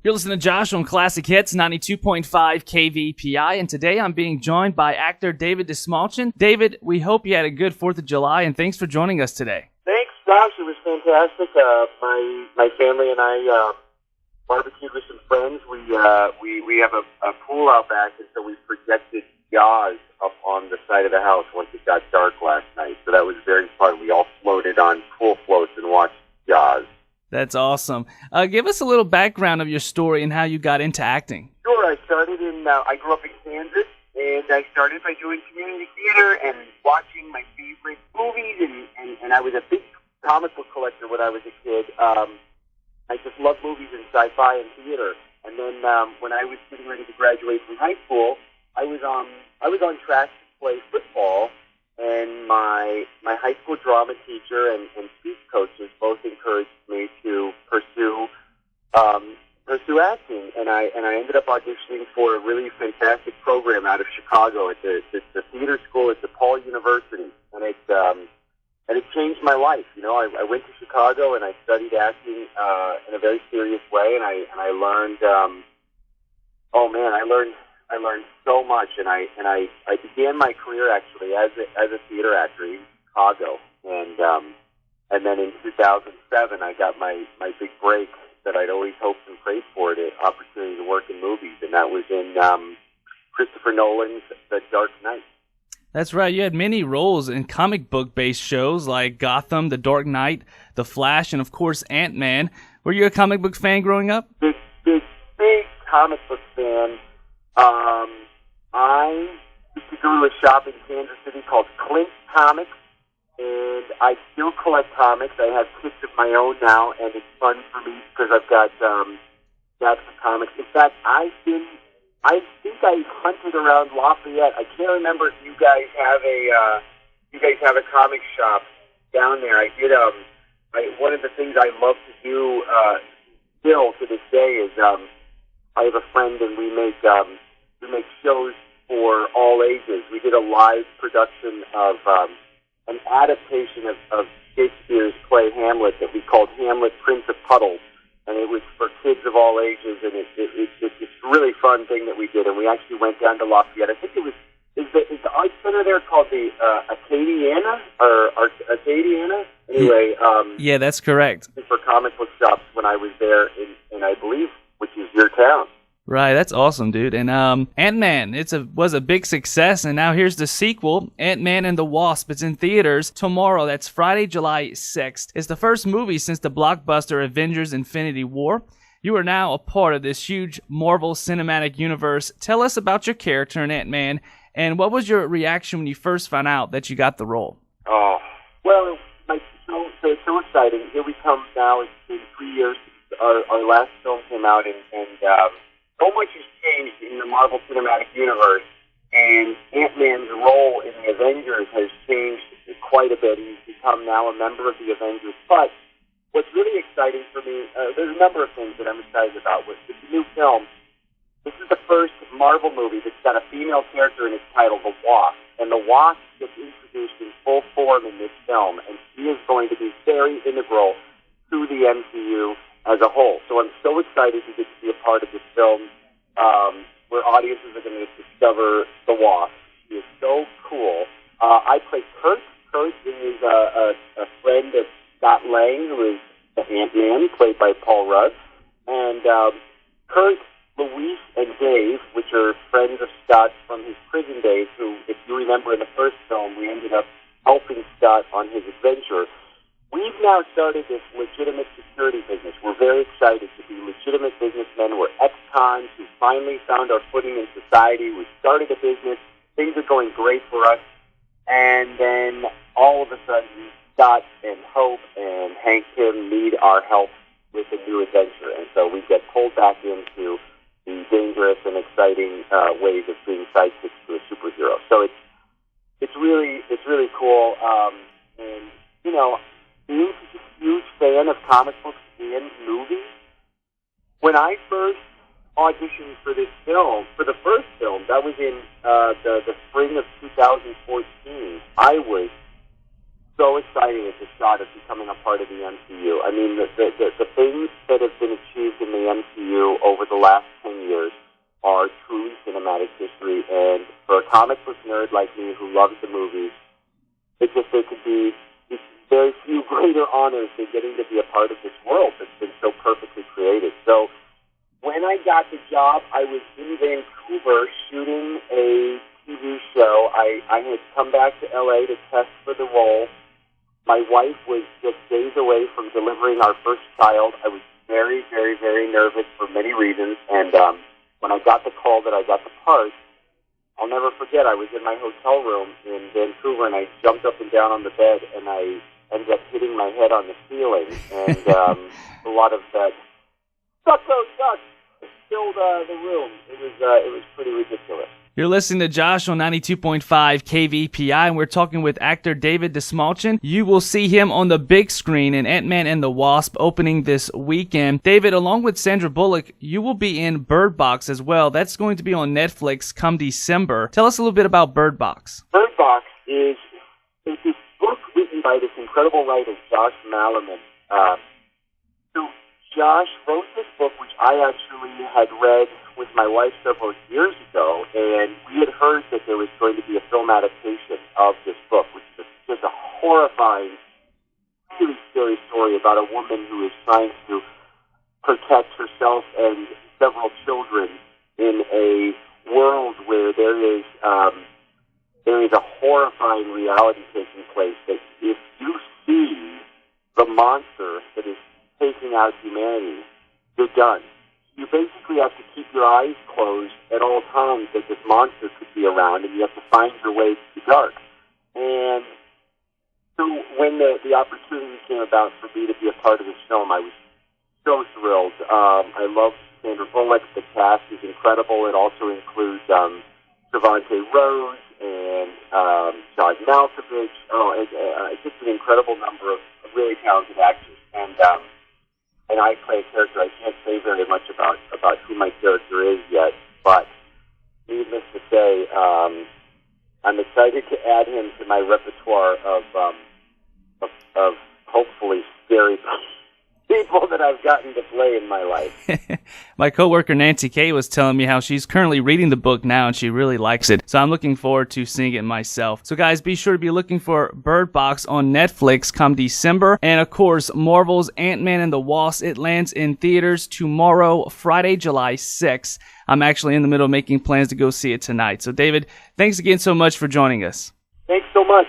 You're listening to Josh on Classic Hits 92.5 KVPI, and today I'm being joined by actor David Dastmalchian. David, we hope you had a good 4th of July, and thanks for joining us today. Thanks, Josh. It was fantastic. My family and I barbecued with some friends. We have a pool out back, and so we projected Jaws up on the side of the house once it got dark last night. So that was very fun. We all floated on pool floats and watched Jaws. That's awesome. Give us a little background of your story and how you got into acting. Sure. I started I grew up in Kansas, and I started by doing community theater and watching my favorite movies, and I was a big comic book collector when I was a kid. I just loved movies and sci-fi and theater. And then when I was getting ready to graduate from high school, I was on track to play football, and my high school drama teacher and speech coaches both encouraged me to pursue acting, and I ended up auditioning for a really fantastic program out of Chicago at the theater school at DePaul University, and it changed my life. You know, I went to Chicago and I studied acting in a very serious way, and I learned. I learned so much, and I began my career actually as a theater actor in Chicago, and then in 2007 I got my big break that I'd always hoped and prayed for, the opportunity to work in movies, and that was in Christopher Nolan's The Dark Knight. That's right. You had many roles in comic book-based shows like Gotham, The Dark Knight, The Flash, and of course Ant-Man. Were you a comic book fan growing up? Big comic book fan. I used to go to a shop in Kansas City called Clint Comics, and I still collect comics. I have kits of my own now, and it's fun for me because I've got stacks of comics. In fact, I think I hunted around Lafayette. I can't remember if you guys have a comic shop down there. I did. One of the things I love to do still to this day is I have a friend, and we make shows for all ages. We did a live production of an adaptation of Shakespeare's play Hamlet that we called Hamlet, Prince of Puddles, and it was for kids of all ages, and it's a really fun thing that we did, and we actually went down to Lafayette. I think it was, is the art center there called the Acadiana, or Acadiana? Anyway. Yeah, that's correct. For comic book shops when I was there, in I believe, which is your town. Right, that's awesome, dude. And Ant-Man, was a big success, and now here's the sequel, Ant-Man and the Wasp. It's in theaters tomorrow. That's Friday, July 6th. It's the first movie since the blockbuster Avengers Infinity War. You are now a part of this huge Marvel Cinematic Universe. Tell us about your character in Ant-Man, and what was your reaction when you first found out that you got the role? Oh, well, it's so exciting. Here we come now. It's been 3 years since our last film came out, and so much has changed in the Marvel Cinematic Universe, and Ant-Man's role in the Avengers has changed quite a bit. He's become now a member of the Avengers. But what's really exciting for me, there's a number of things that I'm excited about. With the new film, this is the first Marvel movie that's got a female character in its title, the Wasp. And the Wasp gets introduced in full form in this film, and she is going to be very integral to the MCU as a whole. So I'm so excited to get to be a part of this film where audiences are going to discover the Wasp. She is so cool. I play Kurt. Kurt is a friend of Scott Lang, who is the Ant-Man, played by Paul Rudd. And Kurt, Luis, and Dave, which are friends of Scott from his prison days, who, if you remember in the first film, we ended up helping Scott on his adventure. We've now started this legitimate security business. We're very excited to be legitimate businessmen. We're ex-cons who finally found our footing in society. We started a business. Things are going great for us. And then all of a sudden, Scott and Hope and Hank Pym need our help with a new adventure. And so we get pulled back into the dangerous and exciting ways of being sidekicks to a superhero. So it's really cool. And, you know, being such a huge fan of comic books and movies, when I first auditioned for this film, for the first film, that was in the spring of 2014, I was so excited at the thought of becoming a part of the MCU. I mean, the things that have been achieved in the MCU over over the last 10 years are truly cinematic history. And for a comic book nerd like me who loves the movies, there could be very few greater honors than getting to be a part of this world that's been so perfectly created. So when I got the job, I was in Vancouver shooting a TV show. I had come back to L.A. to test for the role. My wife was just days away from delivering our first child. I was very, very, very nervous for many reasons. And when I got the call that I got the part, I'll never forget, I was in my hotel room in Vancouver, and I jumped up and down on the bed, and I ended up hitting my head on the ceiling. And a lot of that, duck, filled the room. It was pretty ridiculous. You're listening to Josh on 92.5 KVPI, and we're talking with actor David Dastmalchian. You will see him on the big screen in Ant-Man and the Wasp opening this weekend. David, along with Sandra Bullock, you will be in Bird Box as well. That's going to be on Netflix come December. Tell us a little bit about Bird Box. Bird Box is this book written by this incredible writer, Josh Malerman. So Josh wrote this book, which I actually had read with my wife several years ago, and we had heard that there was going to be a film adaptation of this book, which is just a horrifying, really scary story about a woman who is trying to protect herself and several children in a world where there is a horrifying reality taking place that if you see the monster that is taking out humanity, you're done. You basically have to keep your eyes closed at all times that this monster could be around, and you have to find your way to the dark. And so when the opportunity came about for me to be a part of this film, I was so thrilled. I love Sandra Bullock. The cast is incredible. It also includes Trevante Rhodes and John Malkovich. It's just an incredible number of really talented actors. And I play a character. I can't say very much about who my character is yet, but needless to say, I'm excited to add him to my repertoire of hopefully scary people that I've gotten to play in my life. My coworker Nancy Kay was telling me how she's currently reading the book now and she really likes it. So I'm looking forward to seeing it myself. So guys, be sure to be looking for Bird Box on Netflix come December. And of course, Marvel's Ant-Man and the Wasp, it lands in theaters tomorrow, Friday, July 6th. I'm actually in the middle of making plans to go see it tonight. So David, thanks again so much for joining us. Thanks so much.